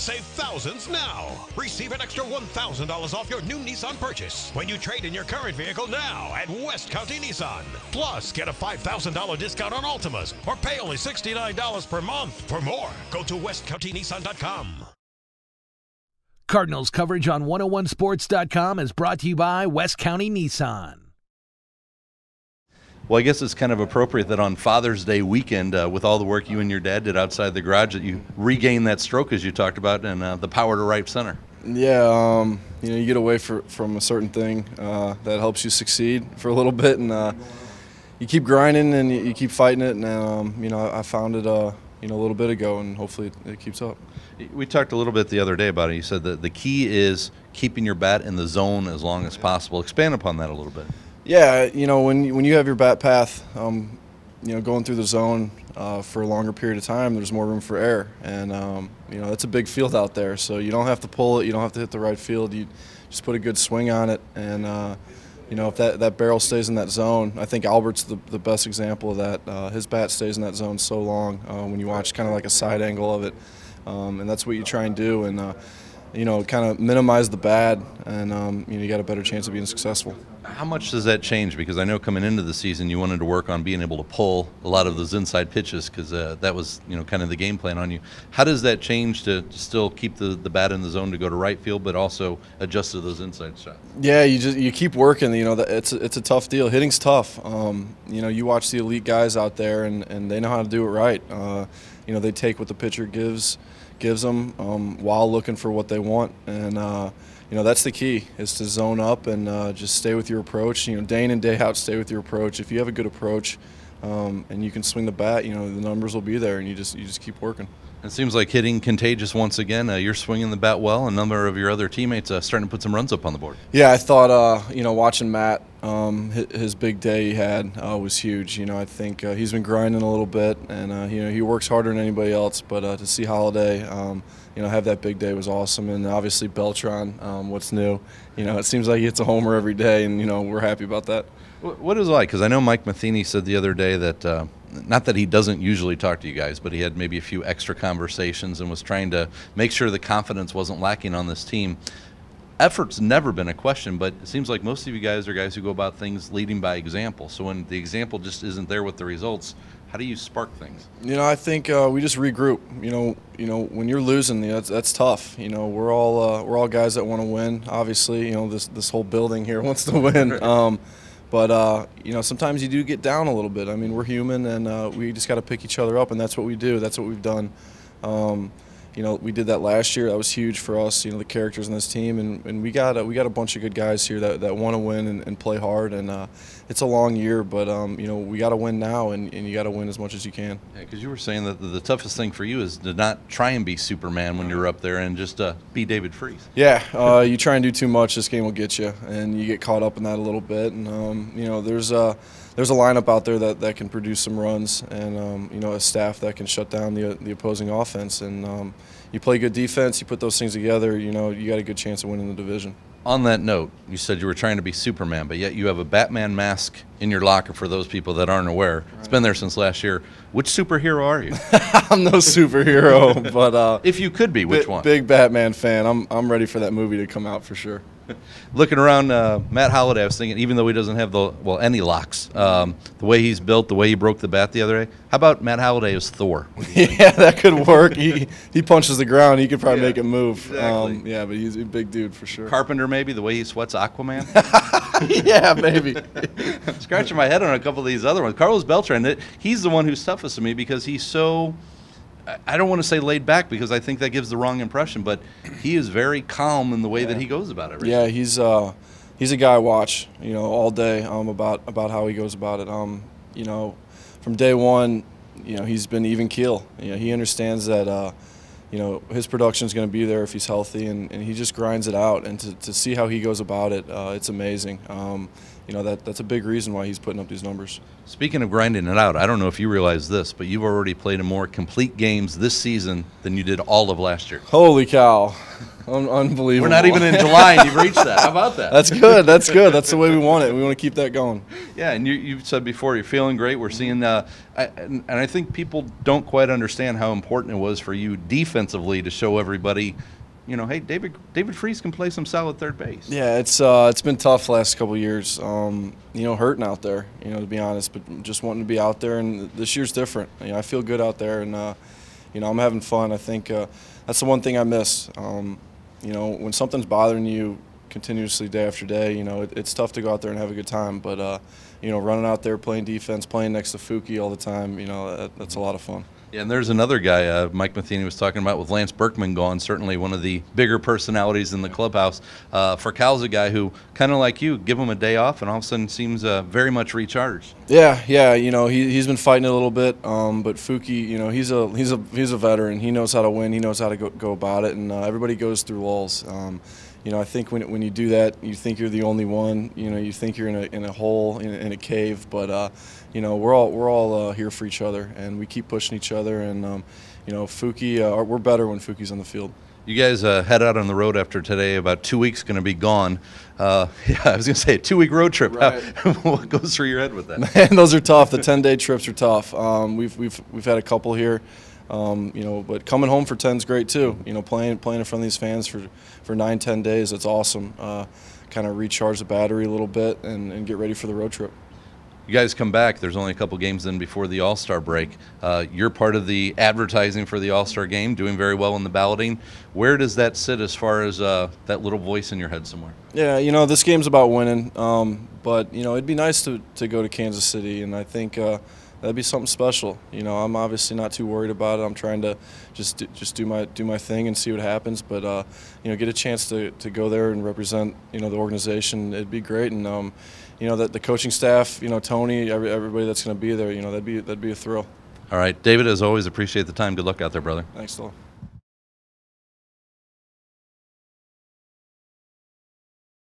Save thousands now. Receive an extra $1,000 off your new Nissan purchase when you trade in your current vehicle now at West County Nissan. Plus, get a $5,000 discount on Altimas or pay only $69 per month. For more, go to westcountynissan.com. Cardinals coverage on 101sports.com is brought to you by West County Nissan. Well, I guess it's kind of appropriate that on Father's Day weekend, with all the work you and your dad did outside the garage, that you regain that stroke, as you talked about, and the power to right center. Yeah, you get away from a certain thing that helps you succeed for a little bit, and you keep grinding and you keep fighting it. And I found it a little bit ago, and hopefully it keeps up. We talked a little bit the other day about it. You said that the key is keeping your bat in the zone as long as possible. Expand upon that a little bit. Yeah, when you have your bat path, going through the zone for a longer period of time, there's more room for error, and it's a big field out there, so you don't have to pull it, you don't have to hit the right field, you just put a good swing on it, and if that barrel stays in that zone, I think Albert's the best example of that. His bat stays in that zone so long when you watch kind of like a side angle of it, and that's what you try and do, and kind of minimize the bad, and you got a better chance of being successful. How much does that change? Because I know coming into the season you wanted to work on being able to pull a lot of those inside pitches, because that was kind of the game plan on you. How does that change to still keep the bat in the zone to go to right field, but also adjust to those inside shots? Yeah, you keep working. It's a tough deal. Hitting's tough. You watch the elite guys out there, and they know how to do it right. They take what the pitcher gives them while looking for what they want, and that's the key, is to zone up and just stay with your approach. Day in and day out, stay with your approach. If you have a good approach and you can swing the bat, the numbers will be there, and you just keep working. It seems like hitting contagious once again. You're swinging the bat well. A number of your other teammates starting to put some runs up on the board. Yeah, I thought watching Matt, his big day he had was huge. I think he's been grinding a little bit, and he works harder than anybody else. But to see Holiday, have that big day was awesome. And obviously Beltran, what's new? It seems like he hits a homer every day, and we're happy about that. What is it like? Because I know Mike Matheny said the other day that not that he doesn't usually talk to you guys, but he had maybe a few extra conversations and was trying to make sure the confidence wasn't lacking on this team. Effort's never been a question, but it seems like most of you guys are guys who go about things leading by example. So when the example just isn't there with the results, how do you spark things? I think we just regroup. When you're losing, that's tough. We're all guys that want to win. Obviously, this whole building here wants to win. But sometimes you do get down a little bit. I mean, we're human, and we just got to pick each other up, and that's what we do. That's what we've done. We did that last year. That was huge for us. The characters in this team, and we got a bunch of good guys here that want to win and play hard. And it's a long year, but we got to win now, and you got to win as much as you can. Yeah, because you were saying that the toughest thing for you is to not try and be Superman when you're up there, and just be David Freese. Yeah, you try and do too much, this game will get you, and you get caught up in that a little bit. And there's a lineup out there that can produce some runs, and a staff that can shut down the opposing offense. And you play good defense, you put those things together, you got a good chance of winning the division. On that note, you said you were trying to be Superman, but yet you have a Batman mask in your locker for those people that aren't aware. Right. It's been there since last year. Which superhero are you? I'm no superhero, but if you could be, which one? Big Batman fan. I'm ready for that movie to come out for sure. Looking around Matt Holliday, I was thinking, even though he doesn't have any locks, the way he's built, the way he broke the bat the other day, how about Matt Holliday as Thor? Yeah, that could work. He punches the ground. He could probably make it move. Exactly. Yeah, but he's a big dude for sure. Carpenter, maybe, the way he sweats Aquaman? Yeah, maybe. I'm scratching my head on a couple of these other ones. Carlos Beltran, he's the one who's toughest to me because he's so, I don't want to say laid back because I think that gives the wrong impression, but he is very calm in the way that he goes about it. Yeah, he's a guy I watch, all day about how he goes about it. From day one, he's been even keel. He understands that his production is going to be there if he's healthy, and he just grinds it out. And to see how he goes about it, it's amazing. That's a big reason why he's putting up these numbers. Speaking of grinding it out, I don't know if you realize this, but you've already played in more complete games this season than you did all of last year. Holy cow. Unbelievable. We're not even in July, and you've reached that. How about that? That's good. That's good. That's the way we want it. We want to keep that going. Yeah, and you said before you're feeling great. We're seeing, and I think people don't quite understand how important it was for you defensively to show everybody, hey, David Freese can play some solid third base. Yeah, it's been tough the last couple of years. Hurting out there, to be honest, but just wanting to be out there. And this year's different. I feel good out there, and I'm having fun. I think that's the one thing I miss. When something's bothering you continuously day after day, it's tough to go out there and have a good time. But running out there, playing defense, playing next to Fuki all the time, that's a lot of fun. Yeah, and there's another guy Mike Matheny was talking about with Lance Berkman gone, certainly one of the bigger personalities in the clubhouse. Cal's a guy who, kind of like you, give him a day off and all of a sudden seems very much recharged. Yeah, he's been fighting a little bit, but Fuki, he's a veteran. He knows how to win. He knows how to go about it, and everybody goes through lulls. I think when you do that, you think you're the only one. You think you're in a hole, in a cave. But we're all here for each other, and we keep pushing each other. And Fuki, we're better when Fuki's on the field. You guys head out on the road after today. About 2 weeks going to be gone. I was going to say a 2-week road trip. Right. What goes through your head with that? Man, those are tough. The 10-day trips are tough. We've had a couple here. But coming home for 10 is great too. Playing in front of these fans for 9-10 days, that's awesome. Kind of recharge the battery a little bit and get ready for the road trip. You guys come back. There's only a couple games then before the All-Star break. You're part of the advertising for the All-Star Game, doing very well in the balloting. Where does that sit as far as that little voice in your head somewhere? Yeah, this game's about winning. But it'd be nice to go to Kansas City, and I think that'd be something special. I'm obviously not too worried about it. I'm trying to just do my thing and see what happens. But get a chance to go there and represent the organization. It'd be great. And that the coaching staff, Tony, everybody that's going to be there, that'd be a thrill. All right, David, as always, appreciate the time. Good luck out there, brother. Thanks, Phil.